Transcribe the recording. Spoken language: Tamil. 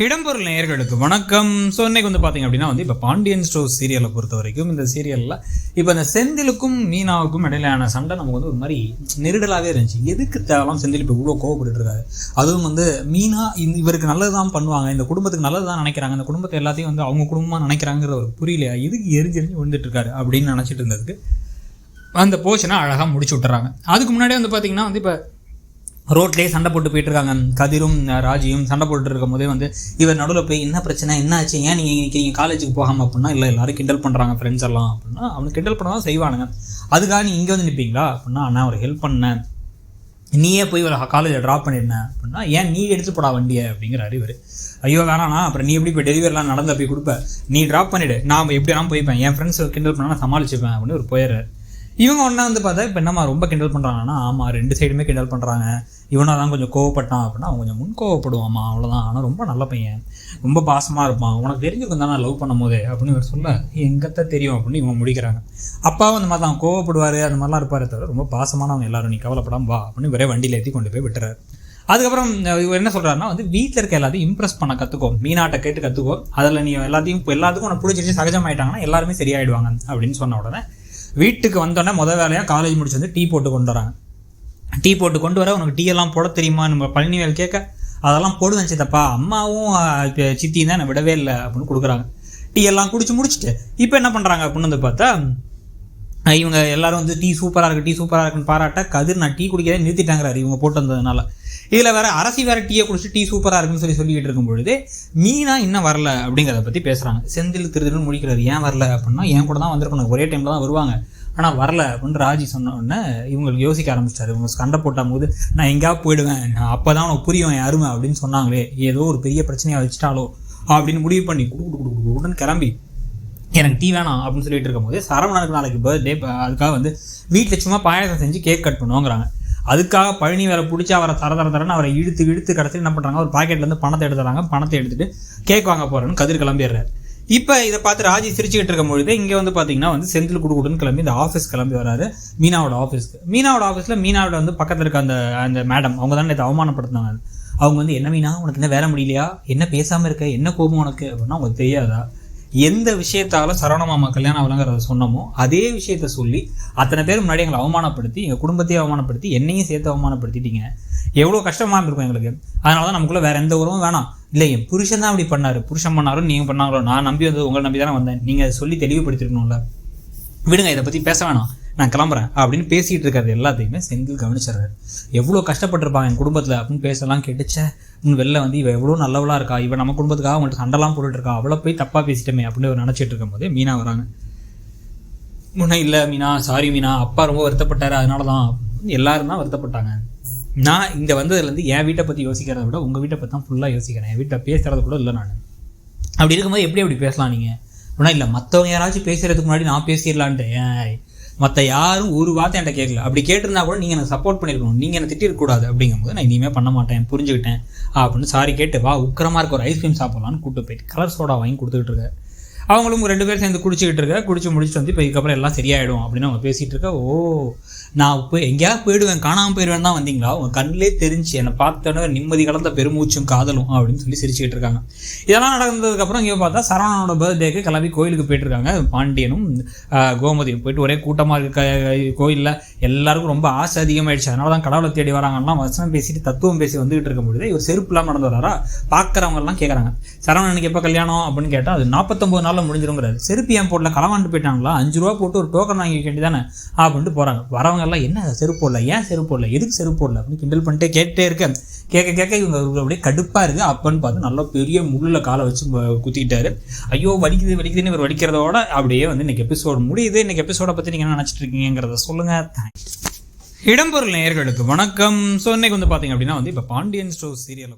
இடம்பொருள் நேயர்களுக்கு வணக்கம். ஸோ இன்னைக்கு வந்து பார்த்தீங்க அப்படின்னா இப்போ பாண்டியன் ஸ்டோர்ஸ் சீரியலை பொறுத்த வரைக்கும் இந்த சீரியலில் இப்போ இந்த செந்திலுக்கும் மீனாவுக்கும் இடையிலான சண்டை நமக்கு ஒரு மாதிரி நெருடலாகவே இருந்துச்சு. எதுக்கு தேவலாம் செந்தில் இப்போ இவ்வளோ கோவப்பட்டு இருக்காரு? அதுவும் மீனா இவருக்கு நல்லது தான் பண்ணுவாங்க, இந்த குடும்பத்துக்கு நல்லது தான் நினைக்கிறாங்க, இந்த குடும்பத்தை எல்லாத்தையும் அவங்க குடும்பமாக நினைக்கிறாங்கிற ஒரு புரியலையா? எதுக்கு எரிஞ்சு வந்துட்டு இருக்காரு அப்படின்னு நினச்சிட்டு இருந்ததுக்கு அந்த போர்ஷனை அழகாக முடிச்சு விட்டுறாங்க. அதுக்கு முன்னாடியே பார்த்தீங்கன்னா இப்போ ரோட்லேயே சண்டை போட்டு போயிட்டு இருக்காங்க. கதிரும் ராஜியும் சண்டை போட்டு இருக்கும் போதே இவர் நடுவில் போய் என்ன பிரச்சனை, என்ன ஆச்சு, ஏன் நீங்கள் காலேஜுக்கு போகாமல் அப்படின்னா, இல்லை எல்லாரும் கிண்டல் பண்ணுறாங்க ஃப்ரெண்ட்ஸ் எல்லாம் அப்படின்னா, அவனுக்கு கிண்டல் பண்ண தான் செய்வானுங்க, அதுக்காக நீ இங்கே நிற்பீங்களா அப்படின்னா, நான் ஒரு ஹெல்ப் பண்ணேன், நீயே போய் ஒரு காலேஜில் ட்ராப் பண்ணியிருந்தேன் அப்படின்னா, ஏன் நீ எடுத்து போடா வண்டியை அப்படிங்கிறாரு இவர். ஐயோ வேணாண்ணா, அப்புறம் நீ எப்படி இப்போ டெலிவரிலாம் நடந்த போய் கொடுப்ப, நீ ட்ராப் பண்ணிவிடு, நான் எப்படி வேணாலும் போய்ப்பேன், என் ஃப்ரெண்ட்ஸ் கிண்டல் பண்ணால் நான் சமாளிச்சுப்பேன் அப்படின்னு ஒரு போயிடுறாரு. இவங்க ஒன்றா பார்த்தா இப்போ என்னம்மா ரொம்ப கிண்டல் பண்ணுறாங்கன்னா, ஆமாம் ரெண்டு சைடுமே கிண்டல் பண்ணுறாங்க, இவனாக தான் கொஞ்சம் கோவப்பட்டான் அப்படின்னா அவன் கொஞ்சம் முன் கோவப்படுவாம்மா அவ்வளோதான், ஆனால் ரொம்ப நல்ல பையன், ரொம்ப பாசமாக இருப்பான், உனக்கு தெரிஞ்சுக்கும் தானே லவ் பண்ணும் போதே அப்படின்னு இவர் சொல்ல, எங்கத்தான் தெரியும் அப்படின்னு இவங்க முடிக்கிறாங்க. அப்பாவும் அந்த மாதிரி தான் கோவப்படுவார், அந்த மாதிரிலாம் இருப்பார், தவிர ரொம்ப பாசமானவங்க எல்லாரும், நீ கவலைப்படாமல் வா அப்படின்னு ஒரே வண்டியில் ஏற்றி கொண்டு போய் விட்டுறாரு. அதுக்கப்புறம் இவர் என்ன சொல்கிறாருன்னா, வீட்டில் இருக்க எல்லாத்தையும் இம்ப்ரெஸ் பண்ண கற்றுக்கோ, மீனாட்டை கேட்டு கற்றுக்கோ, அதில் நீ எல்லாத்துக்கும் உனக்கு பிடிச்சிருச்சு சகஜமாயிட்டாங்கன்னா எல்லாருமே சரியாயிடுவாங்க அப்படின்னு சொன்ன உடனே வீட்டுக்கு வந்தோடனே முதல் வேலையாக காலேஜ் முடிச்சு டீ போட்டு கொண்டு வராங்க. டீ போட்டு கொண்டு வர, உனக்கு டீ எல்லாம் போட தெரியுமா நம்ம பழனிவேல் கேட்க, அதெல்லாம் போடுவேன் சித்தப்பா, அம்மாவும் சித்தியும் தான் என்னை விடவே இல்லை அப்படின்னு கொடுக்குறாங்க. டீ எல்லாம் குடிச்சு முடிச்சுட்டு இப்போ என்ன பண்ணுறாங்க அப்படின்னு பார்த்தா, இவங்க எல்லாரும் டீ சூப்பராக இருக்குது, டீ சூப்பராக இருக்குன்னு பாராட்ட, கதிர் நான் டீ குடிக்கிறதே நிறுத்திட்டாங்கிறாரு இவங்க போட்டு வந்ததுனால. இதில் வேறு அரசி வேறு டீயை குடிச்சிட்டு டீ சூப்பராக இருக்குன்னு சொல்லிக்கிட்டு இருக்கும் பொழுது மீனா இன்னும் வரல அப்படிங்கிறத பற்றி பேசுகிறாங்க. செந்தில் திருதுன்னு முடிக்கிறாரு, ஏன் வரல அப்படின்னா, என் கூட தான் வந்திருக்கணும், ஒரே டைமில் தான் வருவாங்க, ஆனால் வரல அப்படின்னு ராஜி சொன்ன உடனே இவங்களுக்கு யோசிக்க ஆரம்பிச்சிட்டாரு. இவங்க சண்டை போட்டால் போது நான் எங்கேயாவது போயிடுவேன், நான் அப்போ தான் உனக்கு புரியும் என் அருமை அப்படின்னு சொன்னாங்களே, ஏதோ ஒரு பெரிய பிரச்சனையை வச்சுட்டாலோ அப்படின்னு முடிவு பண்ணி உடனே கிளம்பி எனக்கு டீ வேணாம் அப்படின்னு சொல்லிட்டு இருக்கும் போது, சரவணனுக்கு நாளைக்கு பர்த்டே, அதுக்காக வீட்டில் சும்மா பாயாசம் செஞ்சு கேக் கட் பண்ணுவோங்கிறாங்க. அதுக்காக பழனி வேலை பிடிச்சி அவரை தரன்னு அவரை இழுத்து கடைசியில் என்ன பண்ணுறாங்க, ஒரு பாக்கெட்லேருந்து பணத்தை எடுத்துறாங்க. பணத்தை எடுத்துகிட்டு கேக் வாங்க போகிறேன்னு கதிர் கிளம்பிடுறாரு. இப்போ இதை பார்த்து ராஜி சிரிச்சுக்கிட்டு இருக்கும் பொழுது இங்கே பார்த்தீங்கன்னா செந்தில் குடுக்குடுன்னு கிளம்பி இந்த ஆஃபீஸ் கிளம்பி வராரு, மீனாவோட ஆஃபீஸ்க்கு. மீனாவோட ஆஃபீஸில் மீனாவோட பக்கத்தில் இருக்க அந்த மேடம், அவங்க தான் நேற்று அவமானப்படுத்தினாங்க. அவங்க என்ன மீனா, உனக்கு என்ன வேலை முடியலையா, என்ன பேசாமல் இருக்க, என்ன கோபம் உனக்கு அப்படின்னா, உங்களுக்கு தெரியாதா, எந்த விஷயத்தால சரவண மாமா கல்யாணம் ஆகலங்கிறத சொன்னமோ அதே விஷயத்த சொல்லி அத்தனை பேர் முன்னாடி எங்களை அவமானப்படுத்தி, எங்கள் குடும்பத்தையும் அவமானப்படுத்தி, என்னையும் சேர்த்து அவமானப்படுத்திட்டீங்க, எவ்வளோ கஷ்டமாக இருந்திருக்கும் எங்களுக்கு. அதனால தான் நமக்குள்ளே வேறு எந்த உறவும் வேணாம், இல்லை என் புருஷன் தான் அப்படி பண்ணார், புருஷன் பண்ணாலும் நீங்கள் பண்ணாங்களோ, நான் நம்பி வந்தது உங்களை நம்பி தானே வந்தேன், நீங்கள் சொல்லி தெளிவுபடுத்திருக்கணும்ல, விடுங்க இதை பற்றி பேச வேணாம், நான் கிளம்புறேன் அப்படின்னு பேசிகிட்டு இருக்கிறது எல்லாத்தையுமே செந்தில் கவனிச்சிடுறாரு. எவ்வளோ கஷ்டப்பட்டிருப்பாங்க என் குடும்பத்தில் அப்படின்னு பேசலாம் கேட்டுச்ச, வெளில இவ எவ்வளோ நல்லவளாக இருக்கா, இவன் நம்ம குடும்பத்துக்காக அவங்கள்ட்ட சண்டைலாம் போட்டுட்டு இருக்கா, அவளை போய் தப்பாக பேசிட்டோமே அப்படின்னு நினச்சிட்டு இருக்கும் போதே மீனா வராங்க. முன்னே இல்லை மீனா, சாரி மீனா, அப்பா ரொம்ப வருத்தப்பட்டார், அதனால தான் எல்லாரும் தான் வருத்தப்பட்டாங்க. நான் இங்கே வந்ததுலேருந்து என் வீட்டை பற்றி யோசிக்கிறத விட உங்கள் வீட்டை பற்றி தான் ஃபுல்லாக யோசிக்கிறேன், என் வீட்டை பேசுகிறது கூட இல்லை நான். அப்படி இருக்கும்போது எப்படி பேசலாம் நீங்கள் அப்படின்னா, இல்லை மற்றவங்க யாராச்சும் பேசுகிறதுக்கு முன்னாடி நான் பேசிடலான்ட்டு, மற்ற யாரும் ஒரு வார்த்தை என்கிட்ட கேட்கல, அப்படி கேட்டிருந்தா கூட நீங்கள் எனக்கு சப்போர்ட் பண்ணியிருக்கணும், நீங்கள் என்னை திட்டிருக்கக்கூடாது அப்படிங்கும்போது நான் இனிமேல் பண்ண மாட்டேன், புரிஞ்சுக்கிட்டேன் அப்படின்னு சாரி கேட்டு, வா உக்கிரமாக இருக்க ஒரு ஐஸ்கிரீம் சாப்பிட்லான்னு கூப்பிட்டு போயிட்டு கலர் சோடா வாங்கி கொடுத்துக்கிட்டு இருக்க. அவங்களும் 2 பேர் சேர்ந்து குடிச்சிக்கிட்டு இருக்க, குடிச்சு முடிச்சுட்டு இப்போ இதுக்கப்புறம் எல்லாம் சரியாயிடும் அப்படின்னு அவங்க பேசிகிட்டு இருக்க. ஓ, நான் இப்போ எங்கேயாவது போயிடுவேன், காணாமல் போயிடுவேன் தான் வந்தீங்களா, அவங்க கண்ணிலே தெரிஞ்சு என்னை பார்த்தோன்னே நிம்மதி கலந்த பெருமூச்சும் காதலும் அப்படின்னு சொல்லி சிரிச்சுக்கிட்டு இருக்காங்க. இதெல்லாம் நடந்ததுக்கப்புறம் இங்கே பார்த்தா சரவணனோட பர்த்டேக்கு கிளம்பி கோயிலுக்கு போயிட்டு இருக்காங்க. பாண்டியனும் கோமதியும் போயிட்டு ஒரே கூட்டமாக இருக்க கோயிலில் எல்லாருக்கும் ரொம்ப ஆசை அதிகமாகிடுச்சு, அதனால தான் கடவுளை தேடி வராங்கலாம் வசனம் பேசிட்டு தத்துவம் பேசி வந்துகிட்டு இருக்கும் பொழுது இவர் செருப்புலாம் நடந்து வராரா, பார்க்குறவங்கலாம் கேட்குறாங்க, சரவணனுக்கு எப்போ கல்யாணம் அப்படின்னு கேட்டால் அது 49 நாளில் முடிஞ்சிருங்கிறாரு. செருப்பு ஏன் போடல, களவாண்டு போயிட்டாங்களா, 5 ரூபா போட்டு ஒரு டோக்கன் வாங்கி வேண்டி தானே அப்படின்ட்டு போகிறாங்க. வரவங்க எல்லாம் என்ன செருப்பு போடல, ஏன் செருப்பு போடல, எதுக்கு செருப்பு போடல அப்படின்னு கிண்டல் பண்ணிட்டே கேட்டே இருக்கேன். கேட்க இவங்க அப்படியே கடுப்பாக இருக்குது. அப்பன்னு பார்த்து நல்லா பெரிய முள்ளில் காலை வச்சு குத்திக்கிட்டாரு. ஐயோ வலிக்குதுன்னு இவர் வலிக்கிறதோட அப்படியே இன்னைக்கு எபிசோடு முடியுது. இன்னைக்கு எபிசோடை பற்றி நீங்கள் என்ன நினச்சிட்டு இருக்கீங்கிறத சொல்லுங்கள். இடம்பொருள் நேயர்களுக்கு வணக்கம். ஸோ இன்னைக்கு பார்த்தீங்க அப்படின்னா இப்போ பாண்டியன் ஸ்டோர்ஸ் சீரியலை